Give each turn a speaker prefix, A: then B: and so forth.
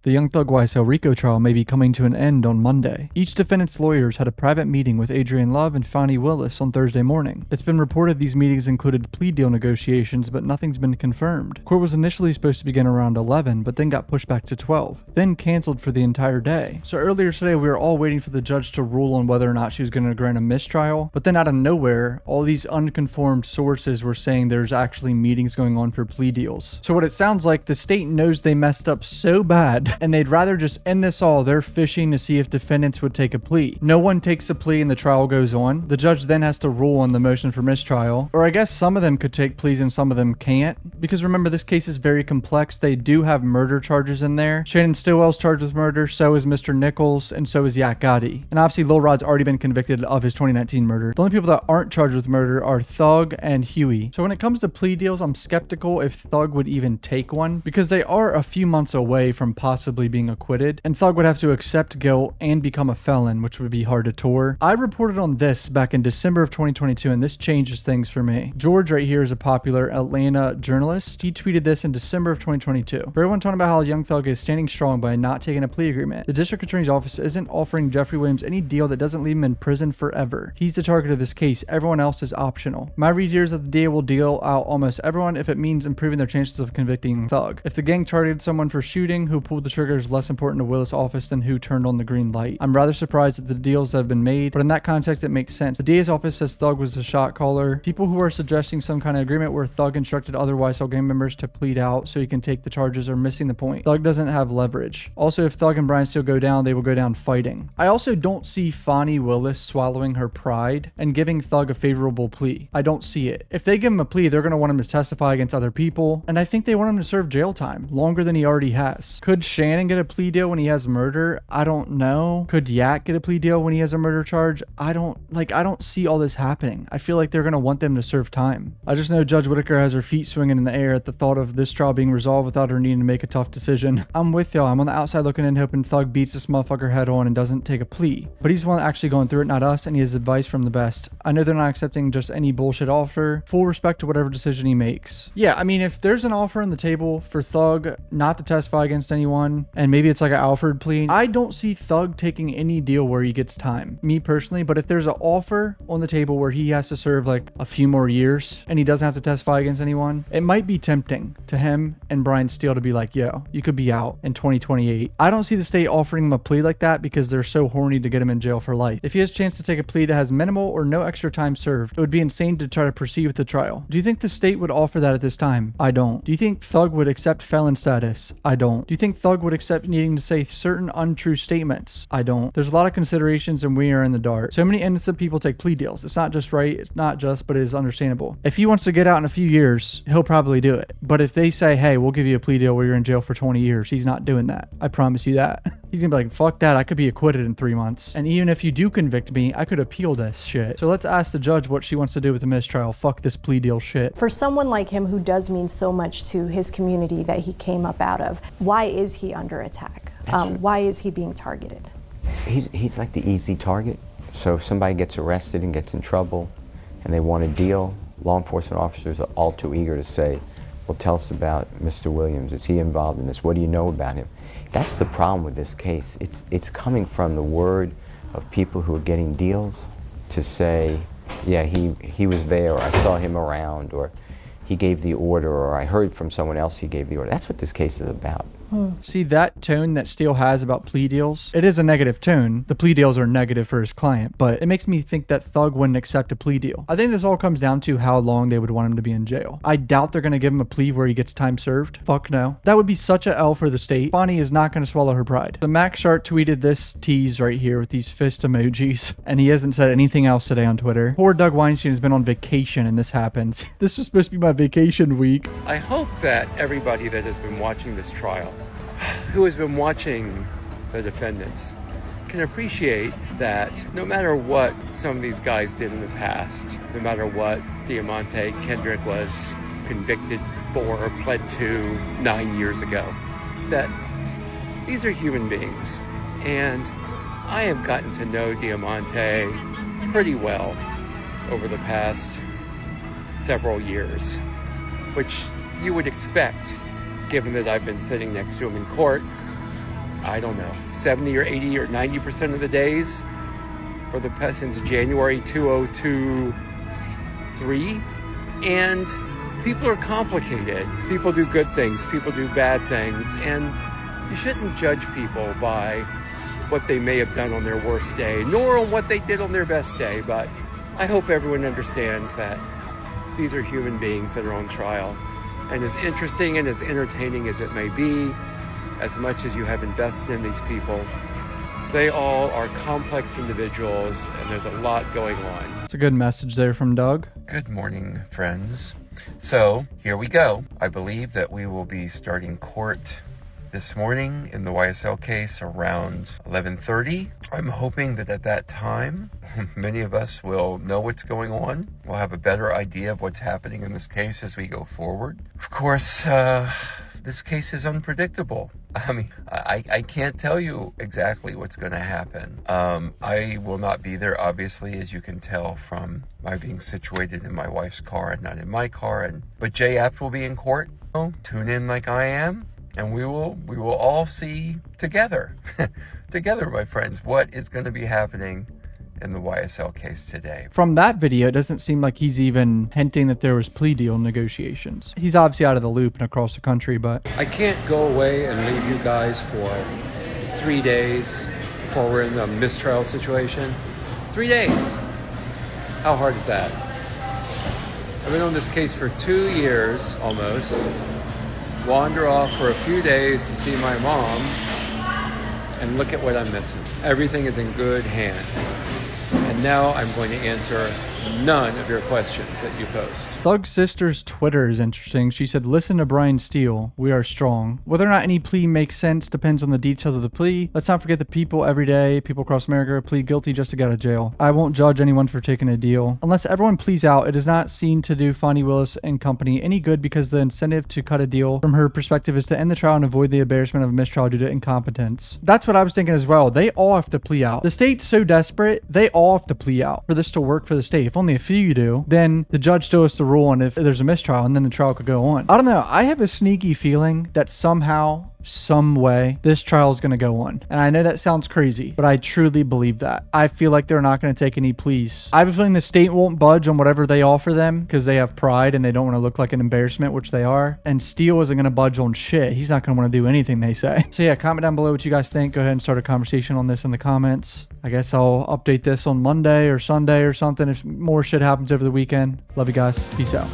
A: The Young Thug YSL RICO trial may be coming to an end on Monday. Each defendant's lawyers had a private meeting with Adrian Love and Fonnie Willis on Thursday morning. It's been reported these meetings included plea deal negotiations, but nothing's been confirmed. Court was initially supposed to begin around 11, but then got pushed back to 12, then canceled for the entire day. So earlier today, we were all waiting for the judge to rule on whether or not she was going to grant a mistrial, but then out of nowhere, all these unconfirmed sources were saying there's actually meetings going on for plea deals. So what it sounds like, the state knows they messed up so bad and they'd rather just end this all. They're fishing to see if defendants would take a plea. No one takes a plea and the trial goes on. The judge then has to rule on the motion for mistrial. Or I guess some of them could take pleas and some of them can't. Because remember, this case is very complex. They do have murder charges in there. Shannon Stillwell's charged with murder, so is Mr. Nichols, and so is Yak Gotti. And obviously Lil Rod's already been convicted of his 2019 murder. The only people that aren't charged with murder are Thug and Huey. So when it comes to plea deals, I'm skeptical if Thug would even take one, because they are a few months away from possibly being acquitted, and Thug would have to accept guilt and become a felon, which would be hard to tour. I reported on this back in December of 2022, and this changes things for me. George right here is a popular Atlanta journalist. He tweeted this in December of 2022. For everyone talking about how Young Thug is standing strong by not taking a plea agreement, the district attorney's office isn't offering Jeffrey Williams any deal that doesn't leave him in prison forever. He's the target of this case. Everyone else is optional. My read here is that the DA will deal out almost everyone if it means improving their chances of convicting Thug. If the gang targeted someone for shooting, who pulled the trigger is less important to Willis' office than who turned on the green light. I'm rather surprised at the deals that have been made, but in that context it makes sense. The DA's office says Thug was a shot caller. People who are suggesting some kind of agreement where Thug instructed other YSL gang members to plead out so he can take the charges are missing the point. Thug doesn't have leverage. Also, if Thug and Brian Steele go down, they will go down fighting. I also don't see Fonnie Willis swallowing her pride and giving Thug a favorable plea. I don't see it. If they give him a plea, they're going to want him to testify against other people, and I think they want him to serve jail time, longer than he already has. Could Shannon get a plea deal when he has murder? I don't know. Could Yak get a plea deal when he has a murder charge? I don't see all this happening. I feel like they're going to want them to serve time. I just know Judge Whitaker has her feet swinging in the air at the thought of this trial being resolved without her needing to make a tough decision. I'm with y'all. I'm on the outside looking in, hoping Thug beats this motherfucker head on and doesn't take a plea. But he's the one actually going through it, not us, and he has advice from the best. I know they're not accepting just any bullshit offer. Full respect to whatever decision he makes. Yeah, I mean, if there's an offer on the table for Thug not to testify against anyone, and maybe it's like an Alfred plea, I don't see Thug taking any deal where he gets time, me personally. But if there's an offer on the table where he has to serve like a few more years and he doesn't have to testify against anyone, it might be tempting to him and Brian Steele to be like, yo, you could be out in 2028. I don't see the state offering him a plea like that because they're so horny to get him in jail for life. If he has a chance to take a plea that has minimal or no extra time served, it would be insane to try to proceed with the trial. Do you think the state would offer that at this time? I don't. Do you think Thug would accept felon status? I don't. Do you think Thug would accept needing to say certain untrue statements? I don't. There's a lot of considerations and we are in the dark. So many innocent people take plea deals. It's not just right. It's not just, but it is understandable. If he wants to get out in a few years, he'll probably do it. But if they say, hey, we'll give you a plea deal where you're in jail for 20 years, he's not doing that. I promise you that. He's gonna be like, fuck that. I could be acquitted in 3 months. And even if you do convict me, I could appeal this shit. So let's ask the judge what she wants to do with the mistrial. Fuck this plea deal shit.
B: For someone like him who does mean so much to his community that he came up out of, why is he under attack? Why is he being targeted?
C: He's like the easy target. So if somebody gets arrested and gets in trouble and they want a deal, law enforcement officers are all too eager to say, well, tell us about Mr. Williams. Is he involved in this? What do you know about him? That's the problem with this case. It's coming from the word of people who are getting deals to say, yeah, he was there, or I saw him around, or he gave the order, or I heard from someone else he gave the order. That's what this case is about.
A: See, that tone that Steele has about plea deals, it is a negative tone. The plea deals are negative for his client, but it makes me think that Thug wouldn't accept a plea deal. I think this all comes down to how long they would want him to be in jail. I doubt they're going to give him a plea where he gets time served. Fuck no. That would be such a L for the state. Fonnie is not going to swallow her pride. The Max Shark tweeted this tease right here with these fist emojis, and he hasn't said anything else today on Twitter. Poor Doug Weinstein has been on vacation and this happens. This was supposed to be my vacation week.
D: I hope that everybody that has been watching this trial, who has been watching the defendants, can appreciate that no matter what some of these guys did in the past, no matter what Diamante Kendrick was convicted for or pled to 9 years ago, that these are human beings. And I have gotten to know Diamante pretty well over the past several years, which you would expect, given that I've been sitting next to him in court I don't know, 70 or 80 or 90% of the days for the past since January 2023. And people are complicated. People do good things, people do bad things, and you shouldn't judge people by what they may have done on their worst day, nor on what they did on their best day. But I hope everyone understands that these are human beings that are on trial. And as interesting and as entertaining as it may be, as much as you have invested in these people, they all are complex individuals, and there's a lot going on.
A: It's a good message there from Doug.
E: Good morning, friends. So here we go. I believe that we will be starting court this morning in the YSL case around 11:30. I'm hoping that at that time, many of us will know what's going on. We'll have a better idea of what's happening in this case as we go forward. Of course, this case is unpredictable. I mean, I can't tell you exactly what's going to happen. I will not be there, obviously, as you can tell from my being situated in my wife's car and not in my car. But Jay Apt will be in court. So tune in like I am, and we will all see together, my friends, what is going to be happening in the YSL case today.
A: From that video, it doesn't seem like he's even hinting that there was plea deal negotiations. He's obviously out of the loop and across the country, but
D: I can't go away and leave you guys for 3 days before we're in the mistrial situation. 3 days. How hard is that? I've been on this case for 2 years almost. Wander off for a few days to see my mom, and look at what I'm missing. Everything is in good hands. And now I'm going to answer none of your questions that you post.
A: Thug's sister's Twitter is interesting. She said, "Listen to Brian Steele. We are strong. Whether or not any plea makes sense depends on the details of the plea. Let's not forget the people every day, people across America plead guilty just to get out of jail. I won't judge anyone for taking a deal. Unless everyone pleads out, it is not seen to do Fani Willis and company any good because the incentive to cut a deal from her perspective is to end the trial and avoid the embarrassment of a mistrial due to incompetence." That's what I was thinking as well. They all have to plea out. The state's so desperate, they all have to plea out for this to work for the state. If only a few do, then the judge still has to rule on if there's a mistrial, and then the trial could go on. I don't know. I have a sneaky feeling that somehow, some way, this trial is going to go on. And I know that sounds crazy, but I truly believe that. I feel like they're not going to take any pleas. I have a feeling the state won't budge on whatever they offer them because they have pride and they don't want to look like an embarrassment, which they are. And Steele isn't going to budge on shit. He's not going to want to do anything they say. So yeah, comment down below what you guys think. Go ahead and start a conversation on this in the comments. I guess I'll update this on Monday or Sunday or something if more shit happens over the weekend. Love you guys. Peace out.